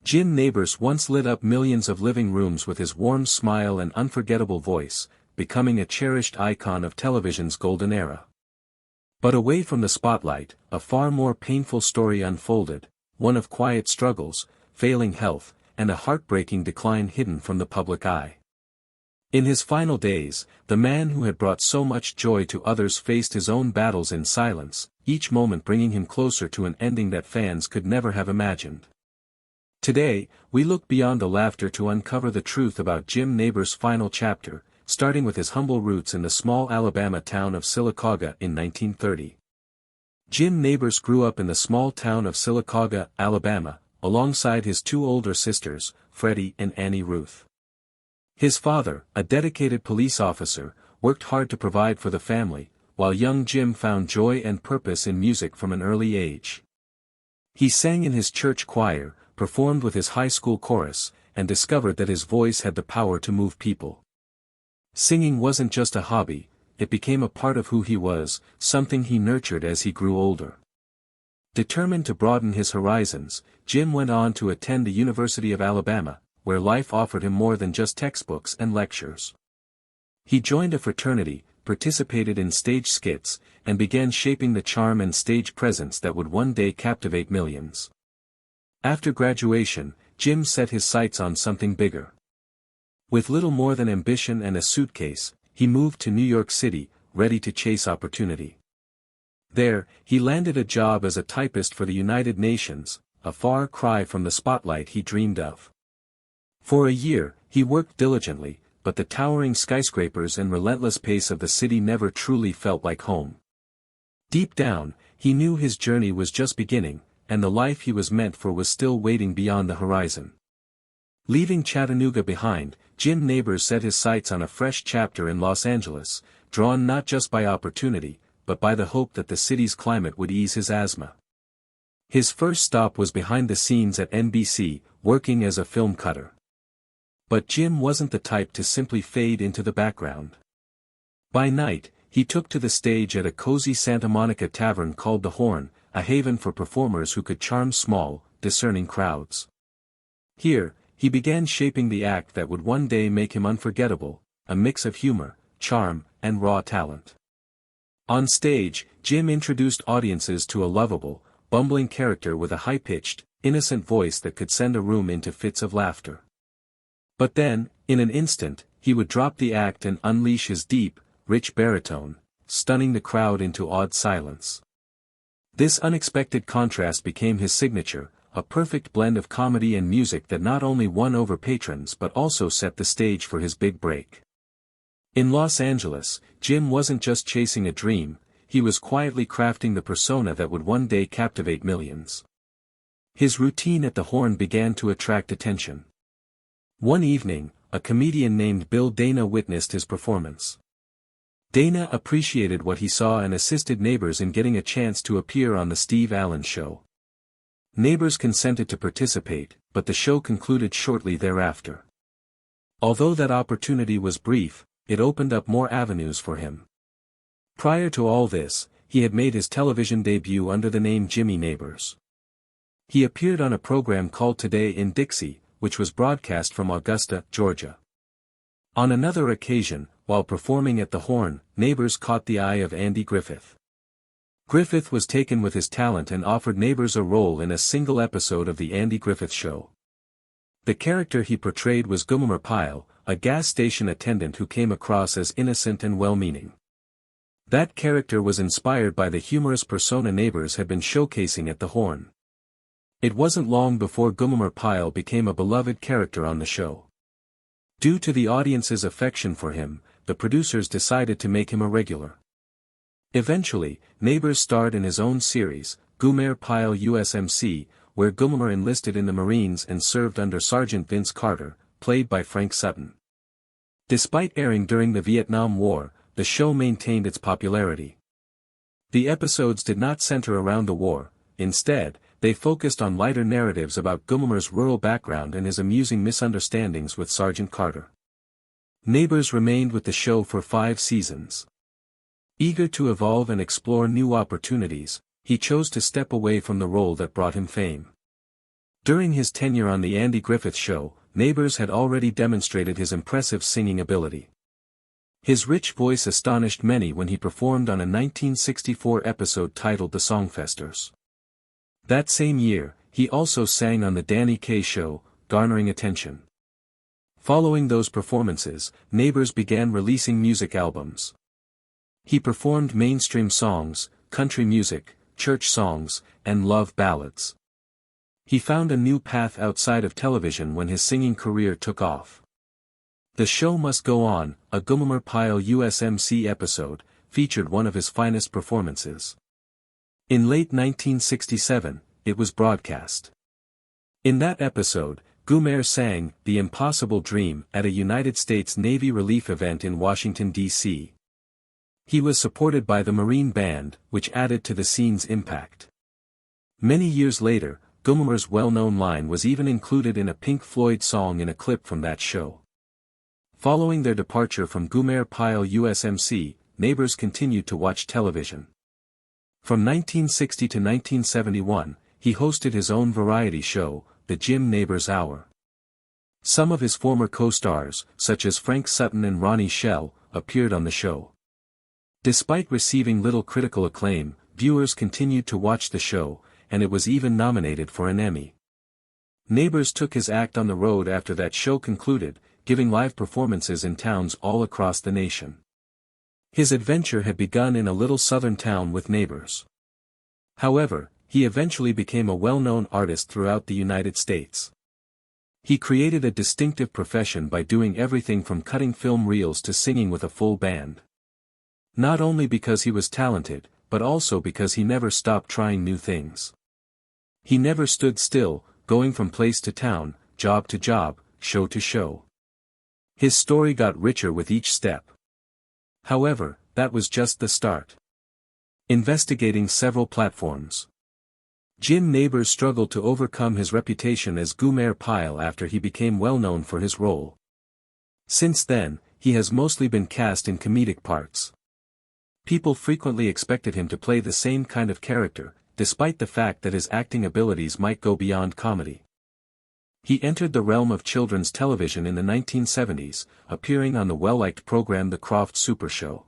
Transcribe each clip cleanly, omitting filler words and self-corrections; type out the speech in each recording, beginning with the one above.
Jim Nabors once lit up millions of living rooms with his warm smile and unforgettable voice, becoming a cherished icon of television's golden era. But away from the spotlight, a far more painful story unfolded, one of quiet struggles, failing health, and a heartbreaking decline hidden from the public eye. In his final days, the man who had brought so much joy to others faced his own battles in silence, each moment bringing him closer to an ending that fans could never have imagined. Today, we look beyond the laughter to uncover the truth about Jim Nabors' final chapter, starting with his humble roots in the small Alabama town of Sylacauga in 1930. Jim Nabors grew up in the small town of Sylacauga, Alabama, alongside his two older sisters, Freddie and Annie Ruth. His father, a dedicated police officer, worked hard to provide for the family, while young Jim found joy and purpose in music from an early age. He sang in his church choir, performed with his high school chorus, and discovered that his voice had the power to move people. Singing wasn't just a hobby, it became a part of who he was, something he nurtured as he grew older. Determined to broaden his horizons, Jim went on to attend the University of Alabama, where life offered him more than just textbooks and lectures. He joined a fraternity, participated in stage skits, and began shaping the charm and stage presence that would one day captivate millions. After graduation, Jim set his sights on something bigger. With little more than ambition and a suitcase, he moved to New York City, ready to chase opportunity. There, he landed a job as a typist for the United Nations, a far cry from the spotlight he dreamed of. For a year, he worked diligently, but the towering skyscrapers and relentless pace of the city never truly felt like home. Deep down, he knew his journey was just beginning, and the life he was meant for was still waiting beyond the horizon. Leaving Chattanooga behind, Jim Nabors set his sights on a fresh chapter in Los Angeles, drawn not just by opportunity, but by the hope that the city's climate would ease his asthma. His first stop was behind the scenes at NBC, working as a film cutter. But Jim wasn't the type to simply fade into the background. By night, he took to the stage at a cozy Santa Monica tavern called The Horn, a haven for performers who could charm small, discerning crowds. Here, he began shaping the act that would one day make him unforgettable, a mix of humor, charm, and raw talent. On stage, Jim introduced audiences to a lovable, bumbling character with a high-pitched, innocent voice that could send a room into fits of laughter. But then, in an instant, he would drop the act and unleash his deep, rich baritone, stunning the crowd into awed silence. This unexpected contrast became his signature, a perfect blend of comedy and music that not only won over patrons but also set the stage for his big break. In Los Angeles, Jim wasn't just chasing a dream, he was quietly crafting the persona that would one day captivate millions. His routine at the Horn began to attract attention. One evening, a comedian named Bill Dana witnessed his performance. Dana appreciated what he saw and assisted Nabors in getting a chance to appear on The Steve Allen Show. Nabors consented to participate, but the show concluded shortly thereafter. Although that opportunity was brief, it opened up more avenues for him. Prior to all this, he had made his television debut under the name Jimmy Nabors. He appeared on a program called Today in Dixie, which was broadcast from Augusta, Georgia. On another occasion, while performing at the Horn, Nabors caught the eye of Andy Griffith. Griffith was taken with his talent and offered Nabors a role in a single episode of The Andy Griffith Show. The character he portrayed was Gomer Pyle, a gas station attendant who came across as innocent and well-meaning. That character was inspired by the humorous persona Nabors had been showcasing at the Horn. It wasn't long before Gomer Pyle became a beloved character on the show. Due to the audience's affection for him, the producers decided to make him a regular. Eventually, Nabors starred in his own series, Gomer Pyle USMC, where Gomer enlisted in the Marines and served under Sergeant Vince Carter, played by Frank Sutton. Despite airing during the Vietnam War, the show maintained its popularity. The episodes did not center around the war, instead, they focused on lighter narratives about Gomer's rural background and his amusing misunderstandings with Sergeant Carter. Nabors remained with the show for 5 seasons. Eager to evolve and explore new opportunities, he chose to step away from the role that brought him fame. During his tenure on The Andy Griffith Show, Nabors had already demonstrated his impressive singing ability. His rich voice astonished many when he performed on a 1964 episode titled The Songfesters. That same year, he also sang on The Danny Kaye Show, garnering attention. Following those performances, Nabors began releasing music albums. He performed mainstream songs, country music, church songs, and love ballads. He found a new path outside of television when his singing career took off. The Show Must Go On, a Gomer Pyle USMC episode, featured one of his finest performances. In late 1967, it was broadcast. In that episode, Gomer sang The Impossible Dream at a United States Navy relief event in Washington, D.C. He was supported by the Marine Band, which added to the scene's impact. Many years later, Gomer's well-known line was even included in a Pink Floyd song in a clip from that show. Following their departure from Gomer Pyle USMC, Nabors continued to watch television. From 1960 to 1971, he hosted his own variety show, The Jim Nabors Hour. Some of his former co-stars, such as Frank Sutton and Ronnie Schell, appeared on the show. Despite receiving little critical acclaim, viewers continued to watch the show, and it was even nominated for an Emmy. Nabors took his act on the road after that show concluded, giving live performances in towns all across the nation. His adventure had begun in a little southern town with Nabors. However, he eventually became a well-known artist throughout the United States. He created a distinctive profession by doing everything from cutting film reels to singing with a full band. Not only because he was talented, but also because he never stopped trying new things. He never stood still, going from place to town, job to job, show to show. His story got richer with each step. However, that was just the start. Investigating several platforms. Jim Nabors struggled to overcome his reputation as Gomer Pyle after he became well known for his role. Since then, he has mostly been cast in comedic parts. People frequently expected him to play the same kind of character, despite the fact that his acting abilities might go beyond comedy. He entered the realm of children's television in the 1970s, appearing on the well-liked program The Croft Super Show.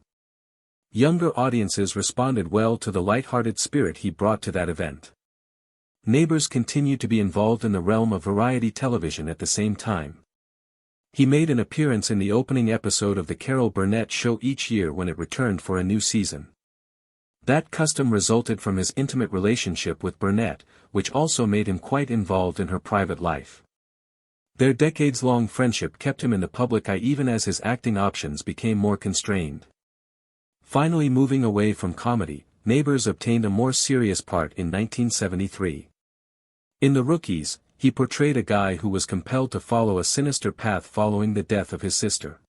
Younger audiences responded well to the light-hearted spirit he brought to that event. Nabors continued to be involved in the realm of variety television at the same time. He made an appearance in the opening episode of the Carol Burnett Show each year when it returned for a new season. That custom resulted from his intimate relationship with Burnett, which also made him quite involved in her private life. Their decades-long friendship kept him in the public eye even as his acting options became more constrained. Finally moving away from comedy, Nabors obtained a more serious part in 1973. In The Rookies, he portrayed a guy who was compelled to follow a sinister path following the death of his sister.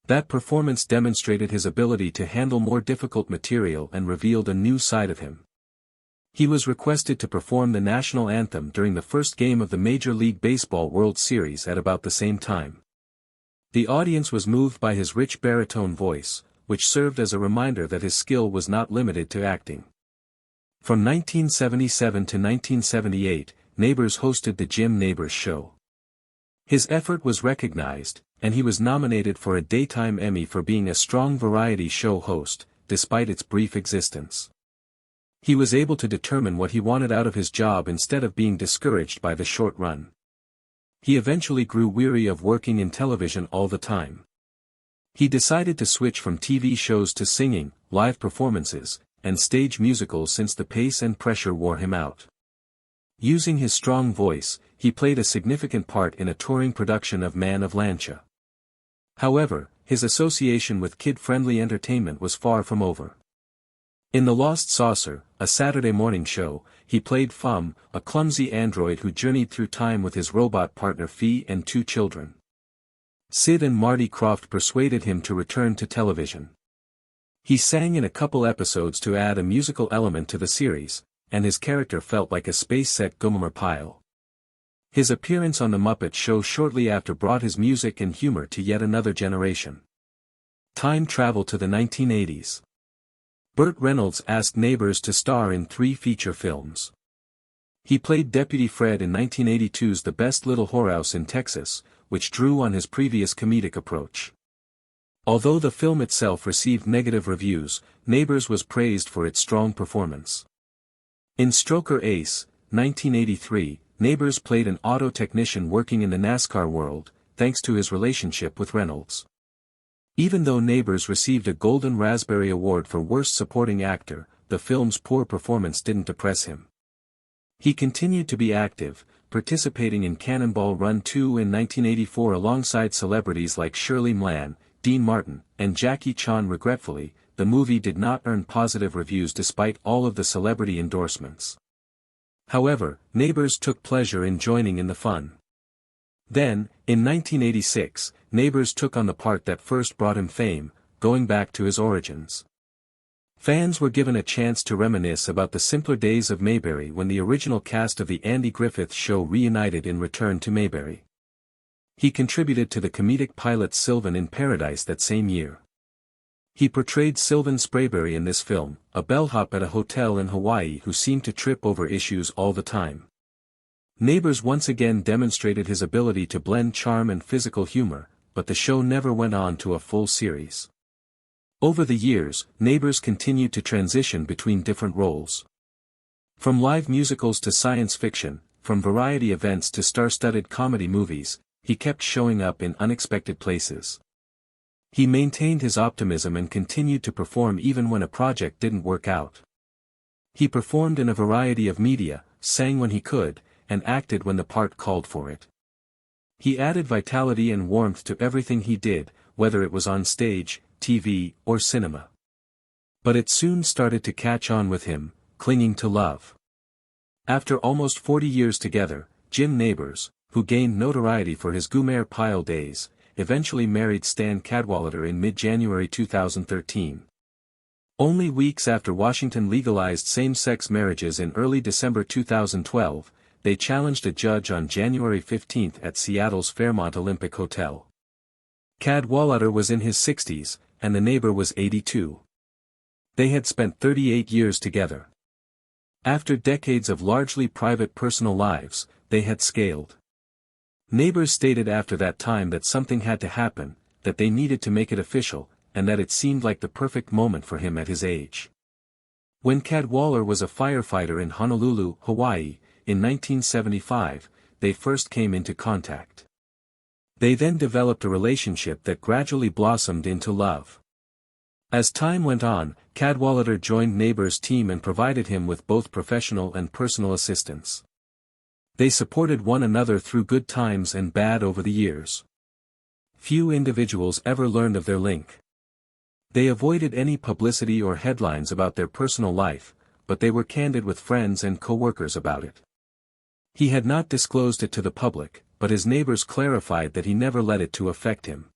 That performance demonstrated his ability to handle more difficult material and revealed a new side of him. He was requested to perform the national anthem during the first game of the Major League Baseball World Series at about the same time. The audience was moved by his rich baritone voice, which served as a reminder that his skill was not limited to acting. From 1977 to 1978, Nabors hosted The Jim Nabors Show. His effort was recognized, and he was nominated for a Daytime Emmy for being a strong variety show host, despite its brief existence. He was able to determine what he wanted out of his job instead of being discouraged by the short run. He eventually grew weary of working in television all the time. He decided to switch from TV shows to singing, live performances, and stage musicals since the pace and pressure wore him out. Using his strong voice, he played a significant part in a touring production of Man of Lancia. However, his association with kid-friendly entertainment was far from over. In The Lost Saucer, a Saturday morning show, he played Fum, a clumsy android who journeyed through time with his robot partner Fee and 2 children. Sid and Marty Krofft persuaded him to return to television. He sang in a couple episodes to add a musical element to the series, and his character felt like a space-set Gomer Pyle. His appearance on The Muppet Show shortly after brought his music and humor to yet another generation. Time travel to the 1980s. Burt Reynolds asked Nabors to star in 3 feature films. He played Deputy Fred in 1982's The Best Little Whorehouse in Texas, which drew on his previous comedic approach. Although the film itself received negative reviews, Nabors was praised for its strong performance. In Stroker Ace, 1983, Nabors played an auto technician working in the NASCAR world, thanks to his relationship with Reynolds. Even though Nabors received a Golden Raspberry Award for Worst Supporting Actor, the film's poor performance didn't depress him. He continued to be active, participating in Cannonball Run 2 in 1984 alongside celebrities like Shirley Mlan, Dean Martin, and Jackie Chan. Regretfully, the movie did not earn positive reviews despite all of the celebrity endorsements. However, Nabors took pleasure in joining in the fun. Then, in 1986, Nabors took on the part that first brought him fame, going back to his origins. Fans were given a chance to reminisce about the simpler days of Mayberry when the original cast of the Andy Griffith Show reunited in Return to Mayberry. He contributed to the comedic pilot Sylvan in Paradise that same year. He portrayed Sylvan Sprayberry in this film, a bellhop at a hotel in Hawaii who seemed to trip over issues all the time. Nabors once again demonstrated his ability to blend charm and physical humor, but the show never went on to a full series. Over the years, Nabors continued to transition between different roles. From live musicals to science fiction, from variety events to star-studded comedy movies, he kept showing up in unexpected places. He maintained his optimism and continued to perform even when a project didn't work out. He performed in a variety of media, sang when he could, and acted when the part called for it. He added vitality and warmth to everything he did, whether it was on stage, TV, or cinema. But it soon started to catch on with him, clinging to love. After almost 40 years together, Jim Nabors, who gained notoriety for his Gomer Pyle days, eventually married Stan Cadwallader in mid-January 2013. Only weeks after Washington legalized same-sex marriages in early December 2012, they challenged a judge on January 15 at Seattle's Fairmont Olympic Hotel. Cadwallader was in his 60s, and the neighbor was 82. They had spent 38 years together. After decades of largely private personal lives, they had scaled. Nabors stated after that time that something had to happen, that they needed to make it official, and that it seemed like the perfect moment for him at his age. When Cadwallader was a firefighter in Honolulu, Hawaii, in 1975, they first came into contact. They then developed a relationship that gradually blossomed into love. As time went on, Cadwallader joined Nabors' team and provided him with both professional and personal assistance. They supported one another through good times and bad over the years. Few individuals ever learned of their link. They avoided any publicity or headlines about their personal life, but they were candid with friends and co-workers about it. He had not disclosed it to the public, but his neighbors clarified that he never let it to affect him.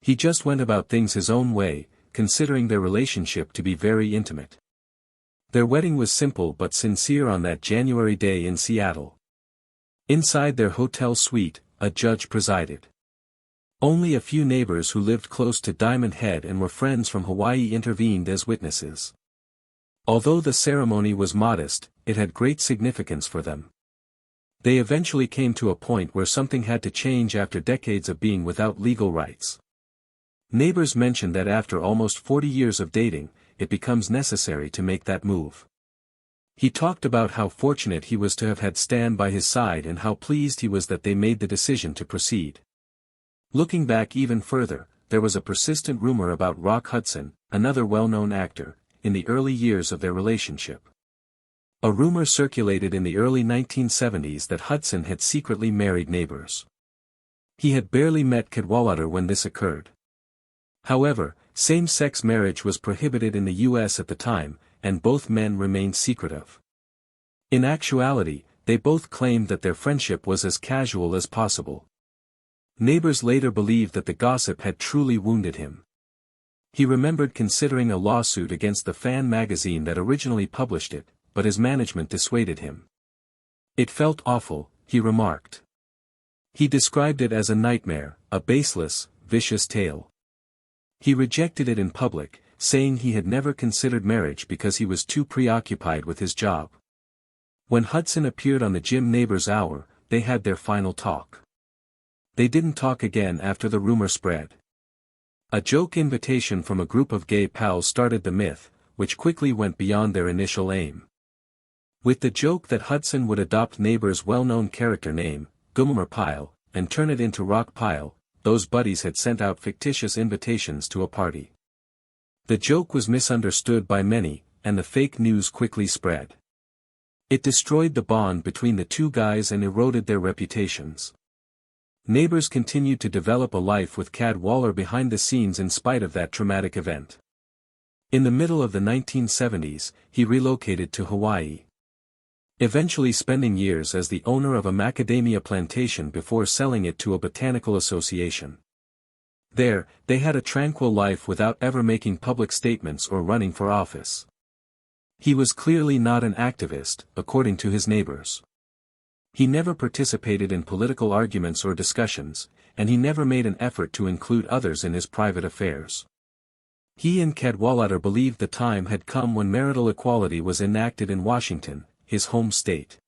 He just went about things his own way, considering their relationship to be very intimate. Their wedding was simple but sincere on that January day in Seattle. Inside their hotel suite, a judge presided. Only a few neighbors who lived close to Diamond Head and were friends from Hawaii intervened as witnesses. Although the ceremony was modest, it had great significance for them. They eventually came to a point where something had to change after decades of being without legal rights. Nabors mentioned that after almost 40 years of dating, it becomes necessary to make that move. He talked about how fortunate he was to have had Stan by his side and how pleased he was that they made the decision to proceed. Looking back even further, there was a persistent rumor about Rock Hudson, another well-known actor, in the early years of their relationship. A rumor circulated in the early 1970s that Hudson had secretly married Nabors. He had barely met Cadwallader when this occurred. However, same-sex marriage was prohibited in the U.S. at the time, and both men remained secretive. In actuality, they both claimed that their friendship was as casual as possible. Nabors later believed that the gossip had truly wounded him. He remembered considering a lawsuit against the fan magazine that originally published it, but his management dissuaded him. "It felt awful," he remarked. He described it as a nightmare, a baseless, vicious tale. He rejected it in public, saying he had never considered marriage because he was too preoccupied with his job. When Hudson appeared on the Jim Nabors Hour, they had their final talk. They didn't talk again after the rumor spread. A joke invitation from a group of gay pals started the myth, which quickly went beyond their initial aim. With the joke that Hudson would adopt Nabors' well-known character name, Gummer Pile, and turn it into Rock Pile, those buddies had sent out fictitious invitations to a party. The joke was misunderstood by many, and the fake news quickly spread. It destroyed the bond between the two guys and eroded their reputations. Nabors continued to develop a life with Cadwallader behind the scenes in spite of that traumatic event. In the middle of the 1970s, he relocated to Hawaii. Eventually spending years as the owner of a macadamia plantation before selling it to a botanical association. There, they had a tranquil life without ever making public statements or running for office. He was clearly not an activist, according to his neighbors. He never participated in political arguments or discussions, and he never made an effort to include others in his private affairs. He and Cadwallader believed the time had come when marital equality was enacted in Washington, his home state.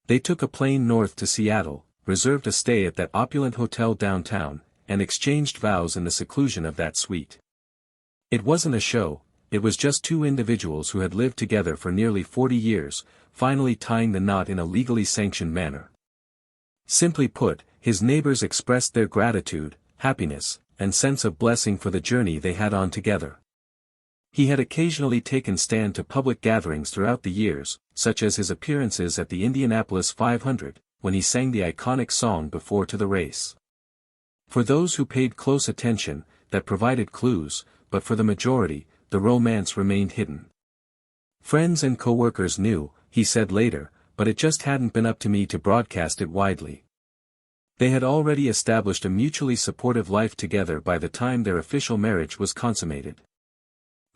They took a plane north to Seattle, reserved a stay at that opulent hotel downtown, and exchanged vows in the seclusion of that suite. It wasn't a show, it was just two individuals who had lived together for nearly 40 years, finally tying the knot in a legally sanctioned manner. Simply put, his neighbors expressed their gratitude, happiness, and sense of blessing for the journey they had on together. He had occasionally taken stand to public gatherings throughout the years, such as his appearances at the Indianapolis 500, when he sang the iconic song Before to the Race. For those who paid close attention, that provided clues, but for the majority, the romance remained hidden. Friends and co-workers knew, he said later, but it just hadn't been up to me to broadcast it widely. They had already established a mutually supportive life together by the time their official marriage was consummated.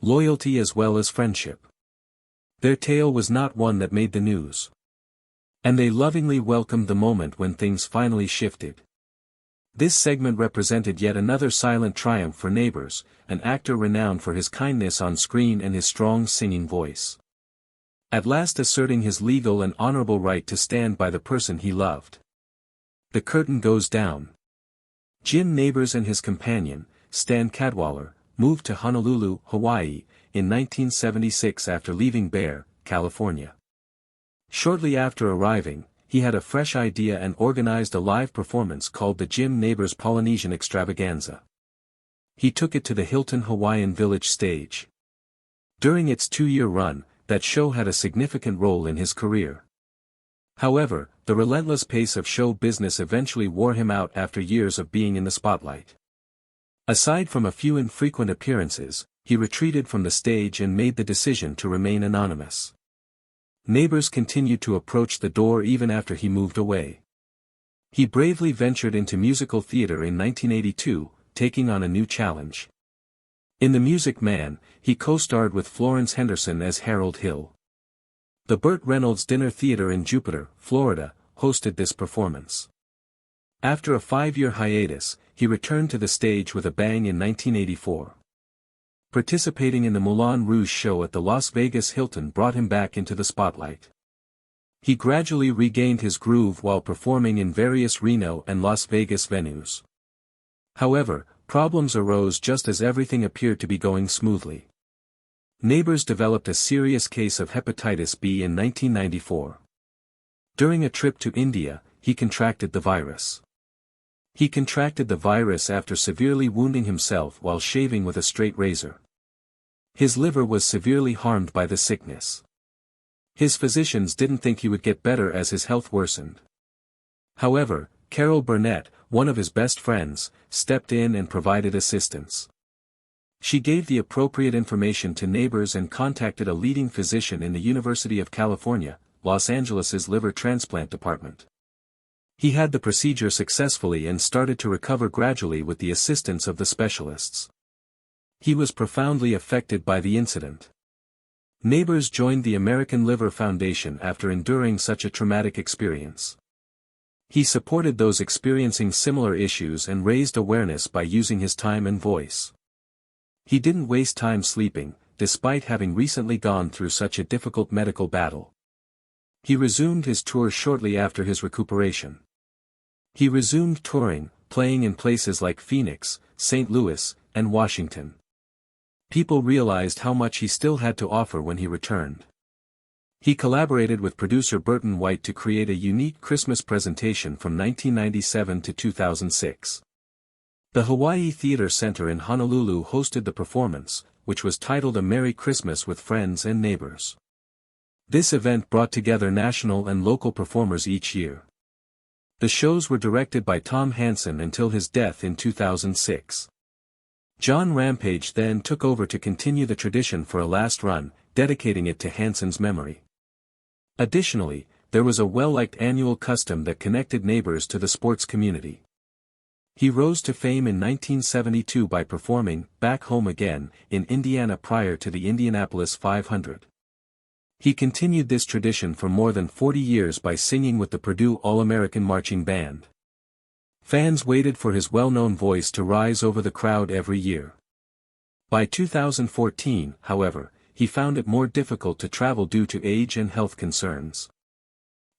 Loyalty as well as friendship. Their tale was not one that made the news. And they lovingly welcomed the moment when things finally shifted. This segment represented yet another silent triumph for Nabors, an actor renowned for his kindness on screen and his strong singing voice. At last asserting his legal and honorable right to stand by the person he loved. The curtain goes down. Jim Nabors and his companion, Stan Cadwallader, moved to Honolulu, Hawaii, in 1976 after leaving Bear, California. Shortly after arriving, he had a fresh idea and organized a live performance called the Jim Nabors Polynesian Extravaganza. He took it to the Hilton Hawaiian Village stage. During its 2-year run, that show had a significant role in his career. However, the relentless pace of show business eventually wore him out after years of being in the spotlight. Aside from a few infrequent appearances, he retreated from the stage and made the decision to remain anonymous. Nabors continued to approach the door even after he moved away. He bravely ventured into musical theater in 1982, taking on a new challenge. In The Music Man, he co-starred with Florence Henderson as Harold Hill. The Burt Reynolds Dinner Theater in Jupiter, Florida, hosted this performance. After a 5-year hiatus, he returned to the stage with a bang in 1984. Participating in the Moulin Rouge show at the Las Vegas Hilton brought him back into the spotlight. He gradually regained his groove while performing in various Reno and Las Vegas venues. However, problems arose just as everything appeared to be going smoothly. Nabors developed a serious case of hepatitis B in 1994. During a trip to India, he contracted the virus. He contracted the virus after severely wounding himself while shaving with a straight razor. His liver was severely harmed by the sickness. His physicians didn't think he would get better as his health worsened. However, Carol Burnett, one of his best friends, stepped in and provided assistance. She gave the appropriate information to Nabors and contacted a leading physician in the University of California, Los Angeles's liver transplant department. He had the procedure successfully and started to recover gradually with the assistance of the specialists. He was profoundly affected by the incident. Nabors joined the American Liver Foundation after enduring such a traumatic experience. He supported those experiencing similar issues and raised awareness by using his time and voice. He didn't waste time sleeping, despite having recently gone through such a difficult medical battle. He resumed his tour shortly after his recuperation. He resumed touring, playing in places like Phoenix, St. Louis, and Washington. People realized how much he still had to offer when he returned. He collaborated with producer Burton White to create a unique Christmas presentation from 1997 to 2006. The Hawaii Theater Center in Honolulu hosted the performance, which was titled A Merry Christmas with Friends and Neighbors. This event brought together national and local performers each year. The shows were directed by Tom Hansen until his death in 2006. John Rampage then took over to continue the tradition for a last run, dedicating it to Hansen's memory. Additionally, there was a well-liked annual custom that connected Neighbors to the sports community. He rose to fame in 1972 by performing Back Home Again in Indiana prior to the Indianapolis 500. He continued this tradition for more than 40 years by singing with the Purdue All-American Marching Band. Fans waited for his well-known voice to rise over the crowd every year. By 2014, however, he found it more difficult to travel due to age and health concerns.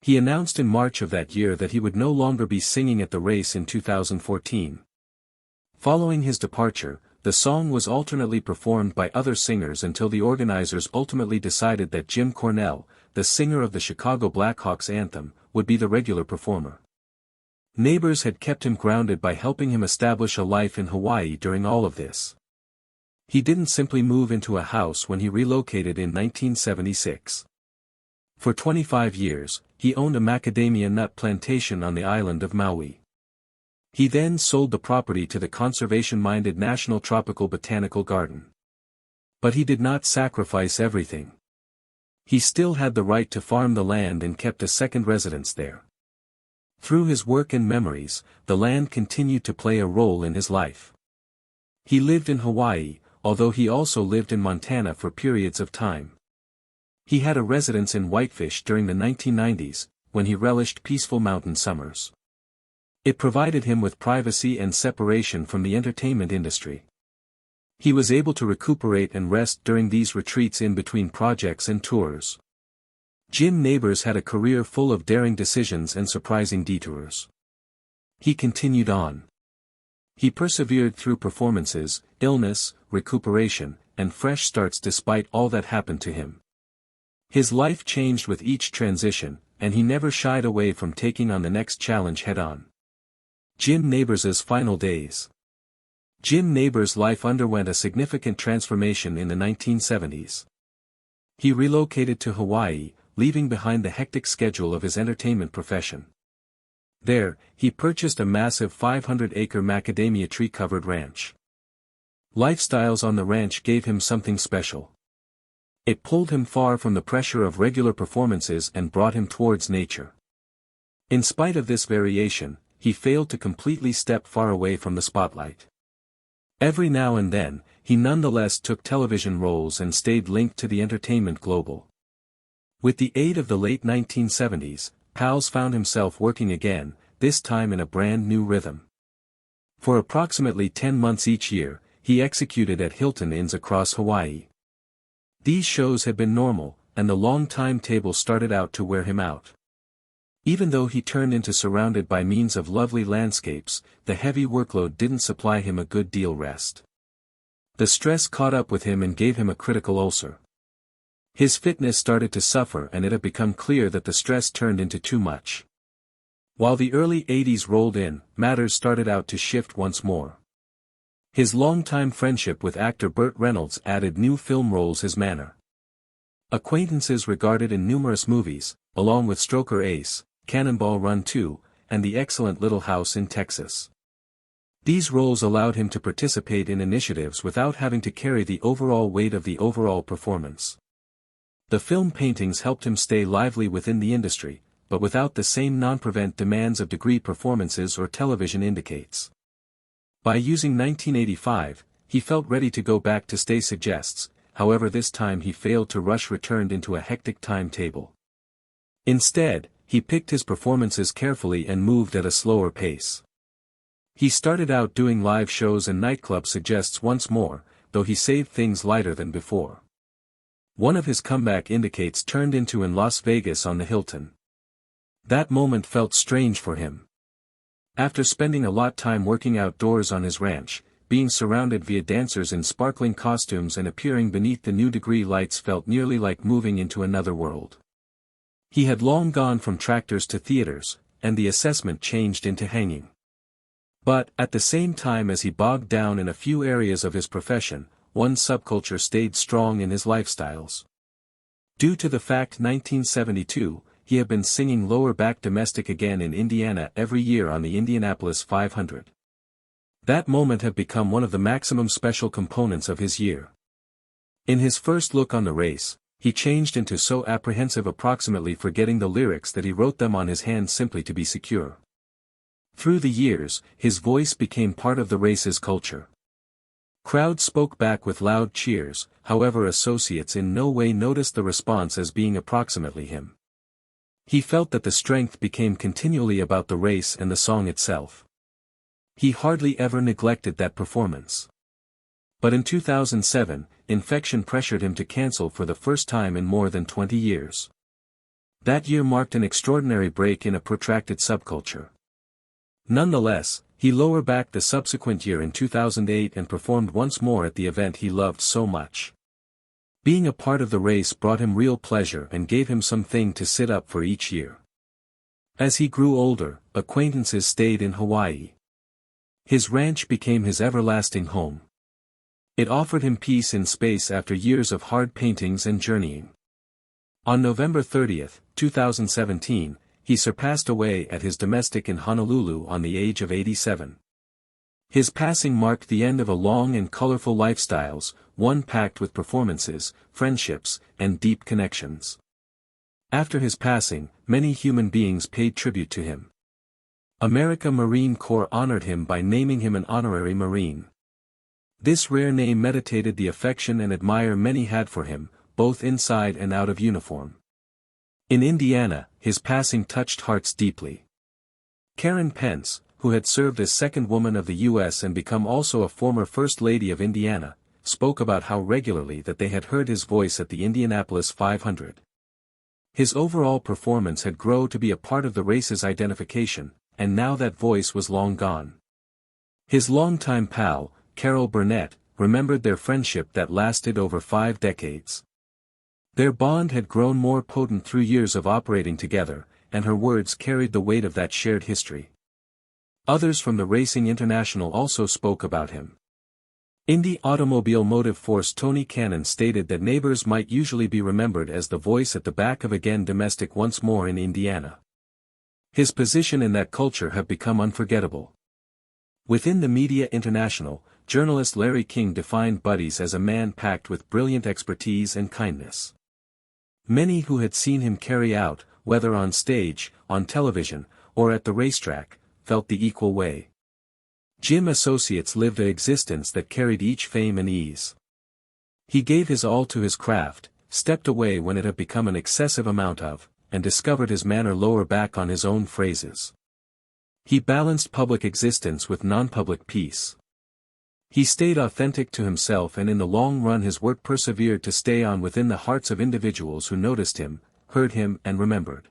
He announced in March of that year that he would no longer be singing at the race in 2014. Following his departure, the song was alternately performed by other singers until the organizers ultimately decided that Jim Cornell, the singer of the Chicago Blackhawks anthem, would be the regular performer. Neighbors had kept him grounded by helping him establish a life in Hawaii during all of this. He didn't simply move into a house when he relocated in 1976. For 25 years, he owned a macadamia nut plantation on the island of Maui. He then sold the property to the conservation-minded National Tropical Botanical Garden. But he did not sacrifice everything. He still had the right to farm the land and kept a second residence there. Through his work and memories, the land continued to play a role in his life. He lived in Hawaii, although he also lived in Montana for periods of time. He had a residence in Whitefish during the 1990s, when he relished peaceful mountain summers. It provided him with privacy and separation from the entertainment industry. He was able to recuperate and rest during these retreats in between projects and tours. Jim Neighbors had a career full of daring decisions and surprising detours. He continued on. He persevered through performances, illness, recuperation, and fresh starts despite all that happened to him. His life changed with each transition, and he never shied away from taking on the next challenge head-on. Jim Neighbors' final days. Jim Neighbors' life underwent a significant transformation in the 1970s. He relocated to Hawaii, leaving behind the hectic schedule of his entertainment profession. There, he purchased a massive 500-acre macadamia tree-covered ranch. Lifestyles on the ranch gave him something special. It pulled him far from the pressure of regular performances and brought him towards nature. In spite of this variation, he failed to completely step far away from the spotlight. Every now and then, he nonetheless took television roles and stayed linked to the entertainment global. With the aid of the late 1970s, Pals found himself working again, this time in a brand new rhythm. For approximately 10 months each year, he executed at Hilton Inns across Hawaii. These shows had been normal, and the long timetable started out to wear him out. Even though he turned into surrounded by means of lovely landscapes, the heavy workload didn't supply him a good deal rest. The stress caught up with him and gave him a critical ulcer. His fitness started to suffer and it had become clear that the stress turned into too much. While the early 80s rolled in, matters started out to shift once more. His longtime friendship with actor Burt Reynolds added new film roles his manner. Acquaintances regarded in numerous movies, along with Stroker Ace, Cannonball Run 2, and The Excellent Little House in Texas. These roles allowed him to participate in initiatives without having to carry the overall weight of the overall performance. The film paintings helped him stay lively within the industry, but without the same non-prevent demands of degree performances or television indicates. By using 1985, he felt ready to go back to Stay Suggests, however this time he failed to rush returned into a hectic timetable. Instead, he picked his performances carefully and moved at a slower pace. He started out doing live shows and nightclub suggests once more, though he saved things lighter than before. One of his comeback indicates turned into in Las Vegas on the Hilton. That moment felt strange for him. After spending a lot time working outdoors on his ranch, being surrounded via dancers in sparkling costumes and appearing beneath the new degree lights felt nearly like moving into another world. He had long gone from tractors to theaters, and the assessment changed into hanging. But, at the same time as he bogged down in a few areas of his profession, one subculture stayed strong in his lifestyles. Due to the fact 1972, he had been singing lower back domestic again in Indiana every year on the Indianapolis 500. That moment had become one of the maximum special components of his year. In his first look on the race, he changed into so apprehensive approximately forgetting the lyrics that he wrote them on his hand simply to be secure. Through the years, his voice became part of the race's culture. Crowds spoke back with loud cheers, however associates in no way noticed the response as being approximately him. He felt that the strength became continually about the race and the song itself. He hardly ever neglected that performance. But in 2007, infection pressured him to cancel for the first time in more than 20 years. That year marked an extraordinary break in a protracted subculture. Nonetheless, he lower backed the subsequent year in 2008 and performed once more at the event he loved so much. Being a part of the race brought him real pleasure and gave him something to sit up for each year. As he grew older, acquaintances stayed in Hawaii. His ranch became his everlasting home. It offered him peace in space after years of hard paintings and journeying. On November 30, 2017, he surpassed away at his domestic in Honolulu on the age of 87. His passing marked the end of a long and colorful lifestyles, one packed with performances, friendships, and deep connections. After his passing, many human beings paid tribute to him. America Marine Corps honored him by naming him an honorary Marine. This rare name meditated the affection and admire many had for him, both inside and out of uniform. In Indiana, his passing touched hearts deeply. Karen Pence, who had served as second woman of the U.S. and become also a former First Lady of Indiana, spoke about how regularly that they had heard his voice at the Indianapolis 500. His overall performance had grown to be a part of the race's identification, and now that voice was long gone. His longtime pal, Carol Burnett, remembered their friendship that lasted over 5 decades. Their bond had grown more potent through years of operating together, and her words carried the weight of that shared history. Others from the Racing International also spoke about him. Indy Automobile Motive Force Tony Cannon stated that Nabors might usually be remembered as the voice at the back of again domestic once more in Indiana. His position in that culture have become unforgettable. Within the media international, journalist Larry King defined Buddies as a man packed with brilliant expertise and kindness. Many who had seen him carry out, whether on stage, on television, or at the racetrack, felt the equal way. Jim associates lived an existence that carried each fame and ease. He gave his all to his craft, stepped away when it had become an excessive amount of, and discovered his manner lower back on his own phrases. He balanced public existence with non-public peace. He stayed authentic to himself, and in the long run his work persevered to stay on within the hearts of individuals who noticed him, heard him and remembered.